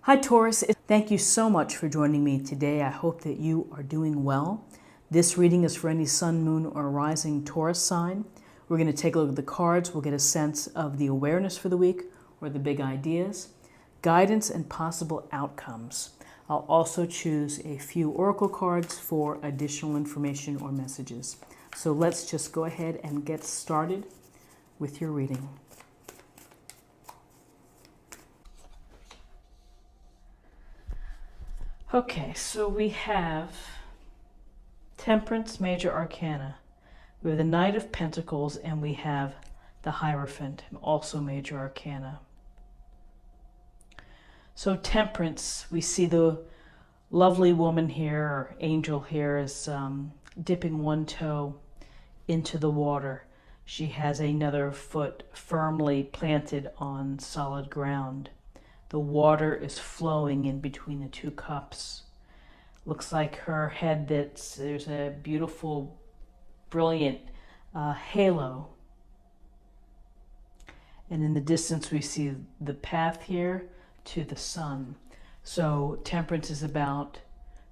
Hi Taurus, thank you so much for joining me today. I hope that you are doing well. This reading is for any sun, moon, or rising Taurus sign. We're going to take a look at the cards. We'll get a sense of the awareness for the week or the big ideas, guidance, and possible outcomes. I'll also choose a few oracle cards for additional information or messages. So let's just go ahead and get started with your reading. Okay, so we have Temperance, Major Arcana. We have the Knight of Pentacles, and we have the Hierophant, also Major Arcana. So Temperance, we see the lovely woman here, or angel here, is dipping one toe into the water. She has another foot firmly planted on solid ground. The water is flowing in between the two cups. Looks like her head, there's a beautiful, brilliant halo. And in the distance we see the path here to the sun. So Temperance is about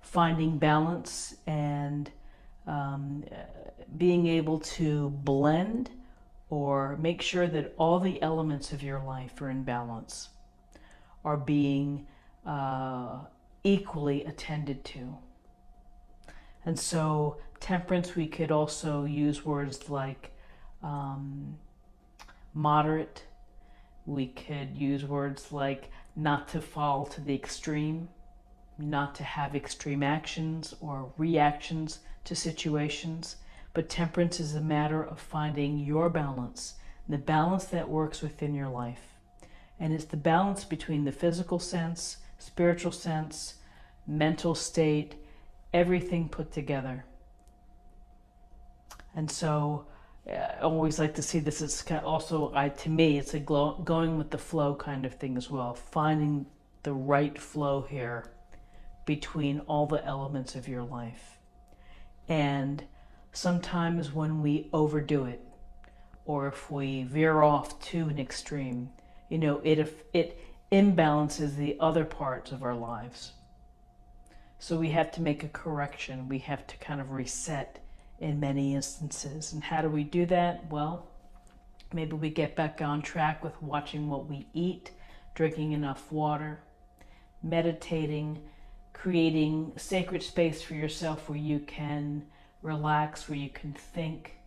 finding balance and being able to blend or make sure that all the elements of your life are in balance, are being equally attended to. And so Temperance, we could also use words like moderate. We could use words like not to fall to the extreme, not to have extreme actions or reactions to situations. But Temperance is a matter of finding your balance, the balance that works within your life. And it's the balance between the physical sense, spiritual sense, mental state, everything put together. And so I always like to see this as kind of also, to me, it's a going with the flow kind of thing as well. Finding the right flow here between all the elements of your life. And sometimes when we overdo it, or if we veer off to an extreme, it imbalances the other parts of our lives. So we have to make a correction. We have to kind of reset in many instances. And how do we do that? Well, maybe we get back on track with watching what we eat, drinking enough water, meditating, creating sacred space for yourself where you can relax, where you can think,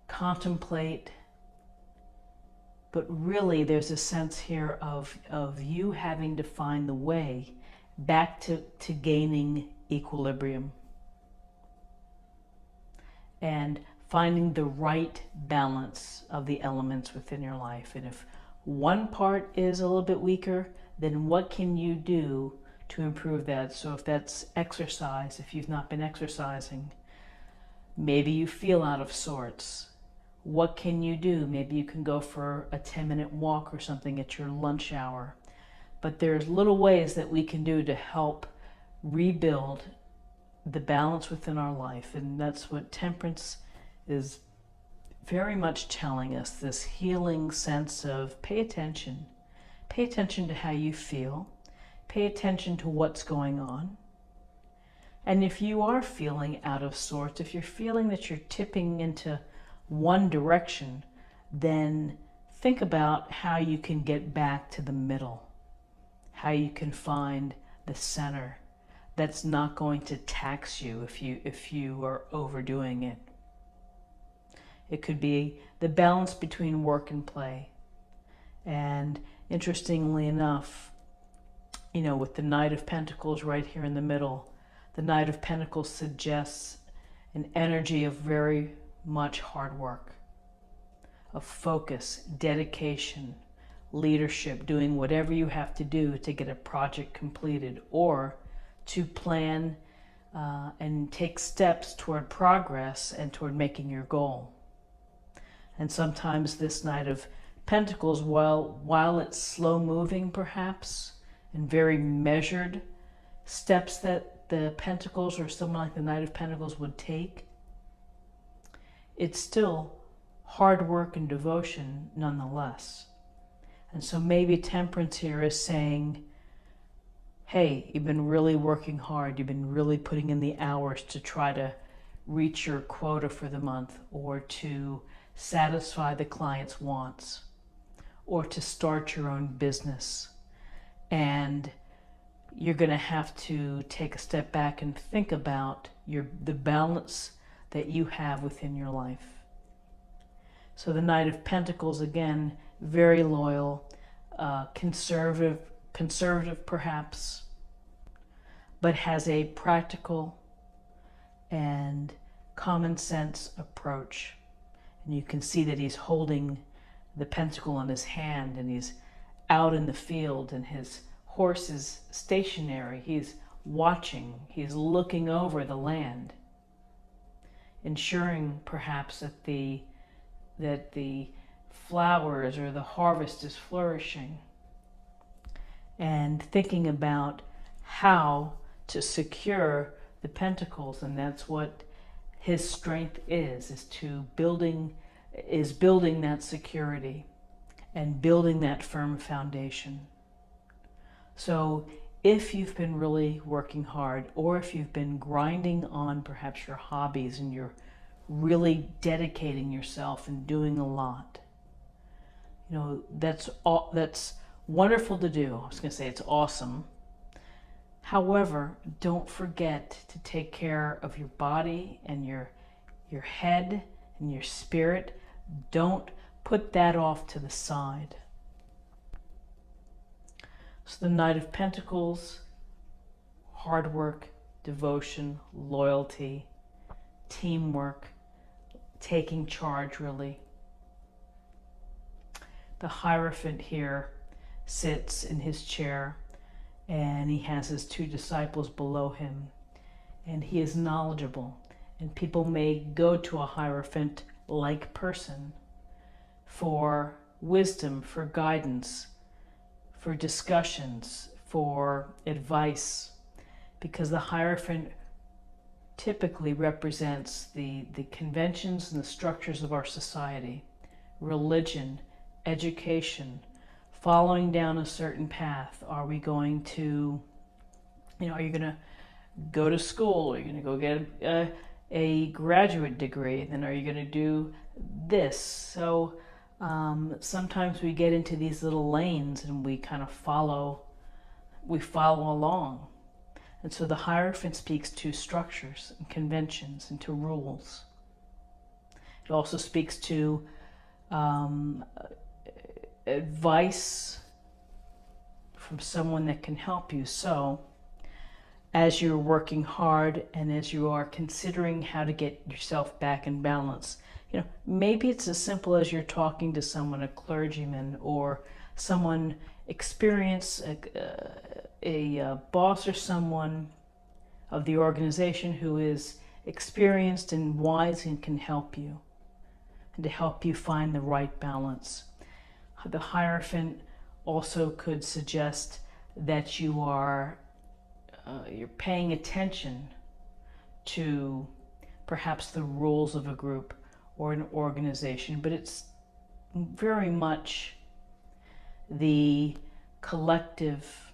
contemplate. But really, there's a sense here of you having to find the way back to gaining equilibrium and finding the right balance of the elements within your life. And if one part is a little bit weaker, then what can you do to improve that? So if that's exercise, if you've not been exercising, maybe you feel out of sorts. What can you do? Maybe you can go for a 10-minute walk or something at your lunch hour. But there's little ways that we can do to help rebuild the balance within our life. And that's what Temperance is very much telling us, this healing sense of pay attention. Pay attention to how you feel. Pay attention to what's going on. And if you are feeling out of sorts, if you're feeling that you're tipping into one direction, then think about how you can get back to the middle, how you can find the center that's not going to tax you if you are overdoing it. It could be the balance between work and play. And interestingly enough, with the Knight of Pentacles right here in the middle, the Knight of Pentacles suggests an energy of very much hard work, of focus, dedication, leadership, doing whatever you have to do to get a project completed or to plan and take steps toward progress and toward making your goal. And sometimes this Knight of Pentacles, while it's slow moving perhaps, and very measured steps that the Pentacles or someone like the Knight of Pentacles would take, it's still hard work and devotion nonetheless. And so maybe Temperance here is saying, hey, you've been really working hard. You've been really putting in the hours to try to reach your quota for the month, or to satisfy the client's wants, or to start your own business. And you're going to have to take a step back and think about the balance that you have within your life. So the Knight of Pentacles, again, very loyal, conservative perhaps, but has a practical and common sense approach. And you can see that he's holding the pentacle in his hand, and he's out in the field, and his horse is stationary. He's watching, he's looking over the land, ensuring perhaps that the flowers or the harvest is flourishing, and thinking about how to secure the pentacles. And that's what his strength is building that security and building that firm foundation. So if you've been really working hard, or if you've been grinding on perhaps your hobbies and you're really dedicating yourself and doing a lot, that's wonderful to do. I was going to say it's awesome. However, don't forget to take care of your body and your head and your spirit. Don't put that off to the side. So the Knight of Pentacles, hard work, devotion, loyalty, teamwork, taking charge, really. The hierophant here sits in his chair, and he has his two disciples below him, and he is knowledgeable. And people may go to a hierophant-like person for wisdom, for guidance, for discussions, for advice, because the hierophant typically represents the conventions and the structures of our society, religion, education, following down a certain path. Are we going to, are you going to go to school? Are you going to go get a graduate degree? Then are you going to do this? So sometimes we get into these little lanes and we kind of follow along. And so the hierophant speaks to structures and conventions and to rules. It also speaks to advice from someone that can help you. So as you're working hard and as you are considering how to get yourself back in balance, maybe it's as simple as you're talking to someone, a clergyman or someone experienced, a boss or someone of the organization who is experienced and wise and can help you, and to help you find the right balance. The Hierophant also could suggest that you're paying attention to perhaps the rules of a group or an organization, but it's very much the collective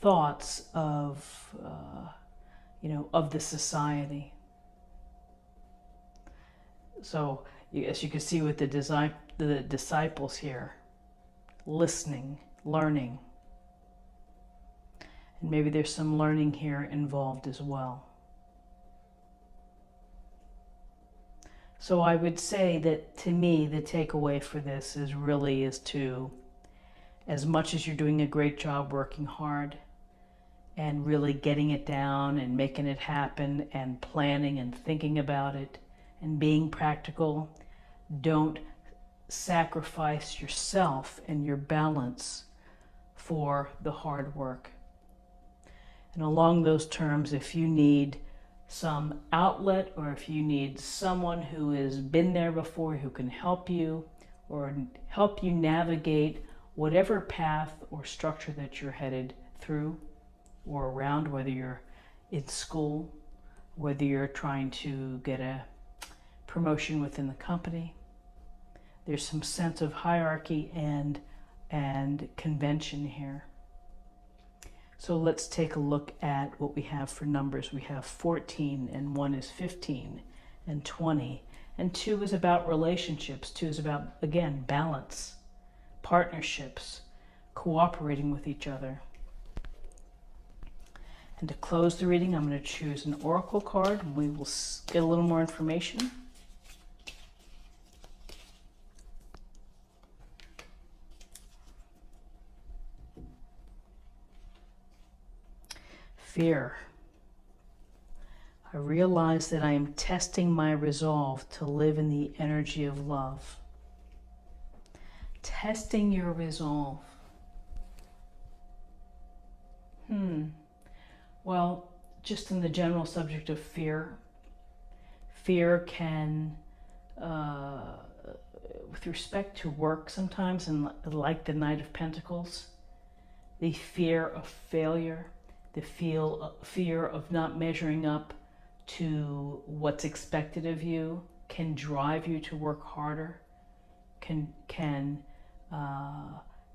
thoughts of the society. So as you can see with the disciples here, listening, learning, and maybe there's some learning here involved as well. So I would say that, to me, the takeaway for this is to, as much as you're doing a great job working hard and really getting it down and making it happen and planning and thinking about it and being practical, don't sacrifice yourself and your balance for the hard work. And along those terms, if you need some outlet, or if you need someone who has been there before who can help you or help you navigate whatever path or structure that you're headed through or around, whether you're in school, whether you're trying to get a promotion within the company, there's some sense of hierarchy and and convention here. So let's take a look at what we have for numbers. We have 14, and 1 is 15, and 20. And 2 is about relationships. 2 is about, again, balance, partnerships, cooperating with each other. And to close the reading, I'm going to choose an oracle card, and we will get a little more information. Fear. I realize that I am testing my resolve to live in the energy of love. Testing your resolve. Well, just in the general subject of fear, fear can, with respect to work sometimes, and like the Knight of Pentacles, the fear of failure, the fear of not measuring up to what's expected of you can drive you to work harder, can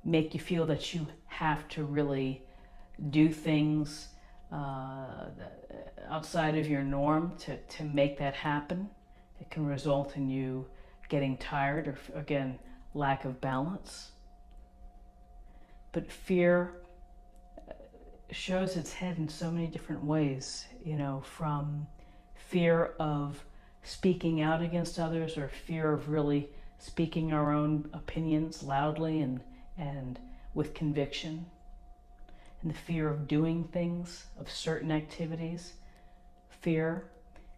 make you feel that you have to really do things outside of your norm to make that happen. It can result in you getting tired or, again, lack of balance. But fear shows its head in so many different ways, you know, from fear of speaking out against others, or fear of really speaking our own opinions loudly and with conviction, and the fear of doing things, of certain activities, fear.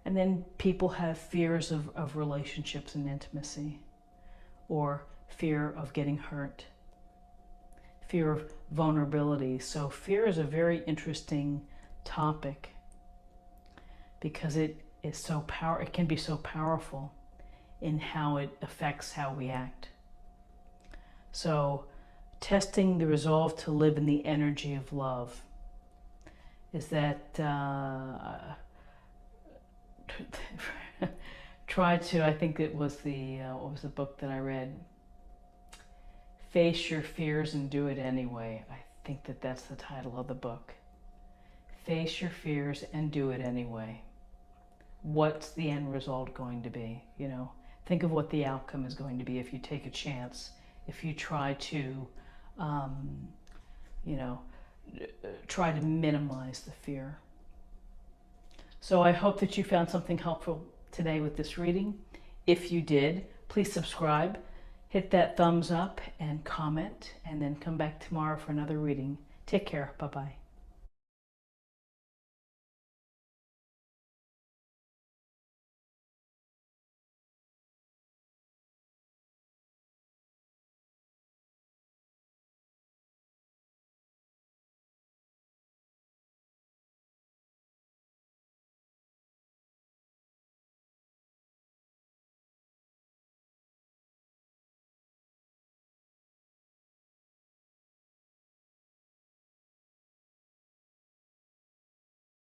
And then people have fears of relationships and intimacy, or fear of getting hurt, fear of vulnerability. So fear is a very interesting topic because it can be so powerful in how it affects how we act. So testing the resolve to live in the energy of love is that try to, I think it was what was the book that I read? Face Your Fears and Do It Anyway. I think that's the title of the book. Face your fears and do it anyway. What's the end result going to be? You know, think of what the outcome is going to be if you take a chance, if you try to, you know, try to minimize the fear. So I hope that you found something helpful today with this reading. If you did, please subscribe, hit that thumbs up and comment, and then come back tomorrow for another reading. Take care. Bye-bye.